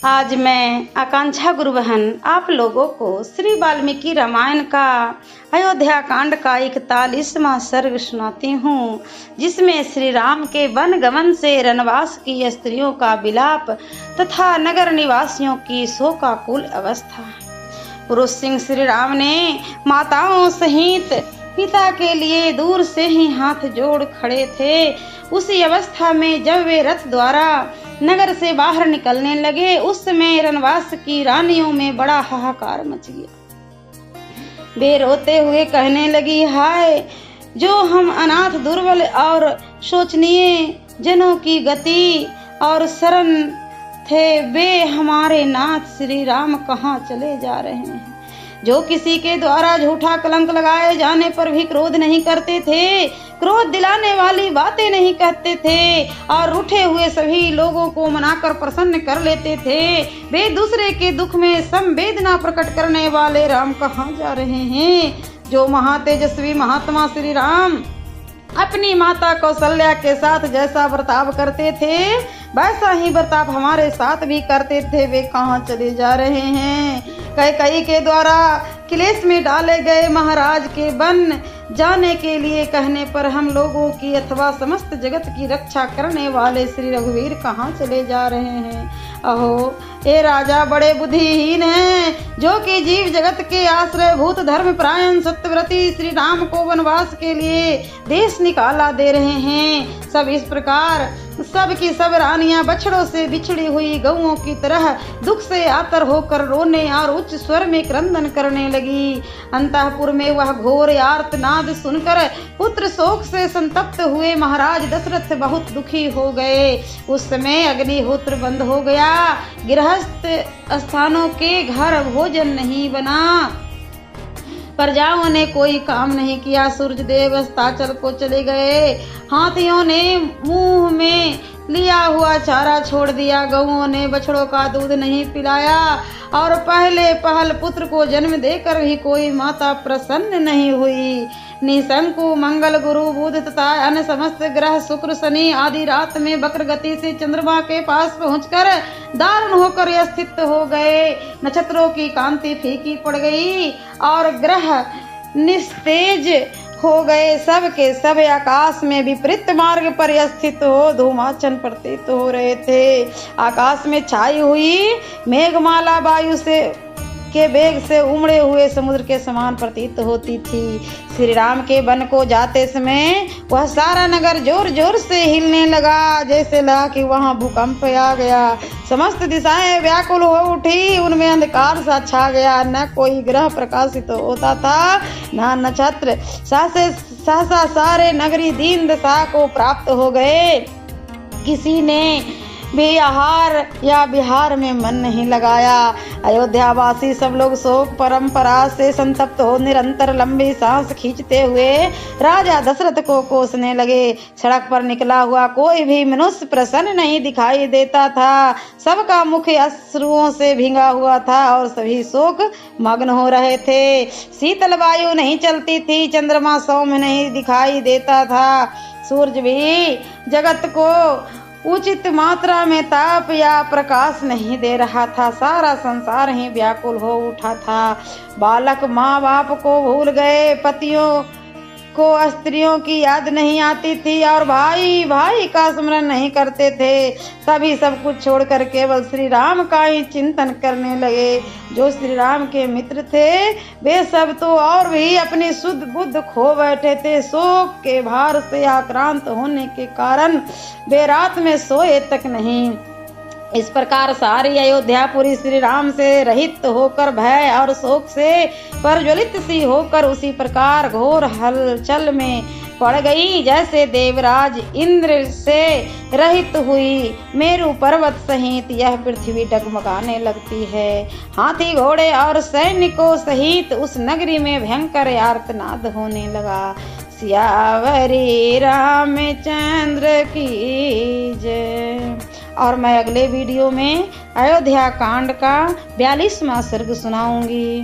आज मैं आकांक्षा गुरु बहन आप लोगों को श्री वाल्मीकि रामायण का अयोध्या कांड का 41वां सर्ग सुनाती हूँ, जिसमें श्री राम के वन गमन से वनवास की स्त्रियों का विलाप तथा नगर निवासियों की शोकाकुल अवस्था। पुरुष सिंह श्री राम ने माताओं सहित पिता के लिए दूर से ही हाथ जोड़ खड़े थे। उसी अवस्था में जब वे रथ द्वारा नगर से बाहर निकलने लगे, उस समय वनवास की रानियों में बड़ा हाहाकार मच गया। वे रोते हुए कहने लगी, हाय, जो हम अनाथ दुर्बल और शोचनीय जनों की गति और शरण थे, वे हमारे नाथ श्री राम कहाँ चले जा रहे हैं। जो किसी के द्वारा झूठा कलंक लगाए जाने पर भी क्रोध नहीं करते थे, क्रोध दिलाने वाली बातें नहीं कहते थे और उठे हुए सभी लोगों को मनाकर प्रसन्न कर लेते थे, वे दूसरे के दुख में संवेदना प्रकट करने वाले राम कहाँ जा रहे हैं। जो महातेजस्वी महात्मा श्री राम अपनी माता कौशल्या के साथ जैसा बर्ताव करते थे, वैसा ही बर्ताव हमारे साथ भी करते थे, वे कहाँ चले जा रहे हैं। कैकेयी के द्वारा क्लेश में डाले गए महाराज के वन जाने के लिए कहने पर हम लोगों की अथवा समस्त जगत की रक्षा करने वाले श्री रघुवीर कहाँ चले जा रहे हैं। अहो, ये राजा बड़े बुद्धिहीन हैं, जो कि जीव जगत के आश्रय भूत धर्म प्रायण सत्यव्रती श्री राम को वनवास के लिए देश निकाला दे रहे हैं। सब इस प्रकार सब की सब रानियां बछड़ों से बिछड़ी हुई गऊओं की तरह दुख से आतर होकर रोने और उच्च स्वर में क्रंदन करने लगी। अंतःपुर में वह घोर आर्तनाद सुनकर पुत्र शोक से संतप्त हुए महाराज दशरथ बहुत दुखी हो गए। उस समय अग्निहोत्र बंद हो गया, गृहस्थ स्थानों के घर भोजन नहीं बना, प्रजाओं ने कोई काम नहीं किया। सूर्य देव अस्ताचल को चले गए, हाथियों ने मुंह में लिया हुआ चारा छोड़ दिया, गऊओं ने बछड़ों का दूध नहीं पिलाया और पहले पहल पुत्र को जन्म देकर भी कोई माता प्रसन्न नहीं हुई। निशंकु मंगल गुरु बुध तथा अन्य समस्त ग्रह शुक्र शनि आदि रात में वक्र गति से चंद्रमा के पास पहुंचकर दारुण होकर स्थित हो गए। नक्षत्रों की कांति फीकी पड़ गई और ग्रह निस्तेज हो गए। सब के सब आकाश में विपरीत मार्ग पर स्थित हो धूमाच्छन प्रतीत हो रहे थे। आकाश में छाई हुई मेघमाला वायु से के वेग से उमड़े हुए समुद्र के समान प्रतीत होती थी। श्री राम के वन को जाते समय वह सारा नगर जोर जोर से हिलने लगा, जैसे लगा कि वहां भूकंप आ गया। समस्त दिशाएं व्याकुल हो उठी, उनमें अंधकार सा छा गया, न कोई ग्रह प्रकाशित होता था न नक्षत्र। सहसा सारे नगरी दीन दशा को प्राप्त हो गए। किसी ने भी आहार या विहार में मन नहीं लगाया। अयोध्यावासी सब लोग शोक परंपरा से संतप्त हो निरंतर लंबी सांस खींचते हुए राजा दशरथ को कोसने लगे। सड़क पर निकला हुआ कोई भी मनुष्य प्रसन्न नहीं दिखाई देता था, सबका मुख अश्रुओं से भींगा हुआ था और सभी शोक मग्न हो रहे थे। शीतल वायु नहीं चलती थी, चंद्रमा सौम्य नहीं दिखाई देता था, सूर्य भी जगत को उचित मात्रा में ताप या प्रकाश नहीं दे रहा था। सारा संसार ही व्याकुल हो उठा था। बालक माँ बाप को भूल गए, पतियों को स्त्रियों की याद नहीं आती थी और भाई भाई का स्मरण नहीं करते थे। सभी सब कुछ छोड़कर केवल श्री राम का ही चिंतन करने लगे। जो श्री राम के मित्र थे वे सब तो और भी अपनी शुद्ध बुद्ध खो बैठे थे। शोक के भार से आक्रांत होने के कारण वे रात में सोए तक नहीं। इस प्रकार सारी अयोध्यापुरी श्री राम से रहित होकर भय और शोक से प्रज्वलित सी होकर उसी प्रकार घोर हलचल में पड़ गई, जैसे देवराज इंद्र से रहित हुई मेरु पर्वत सहित यह पृथ्वी डगमगाने लगती है। हाथी घोड़े और सैनिकों सहित उस नगरी में भयंकर आर्तनाद होने लगा। सियावरी रामचंद्र की जय। और मैं अगले वीडियो में अयोध्या कांड का 42वां सर्ग सुनाऊंगी।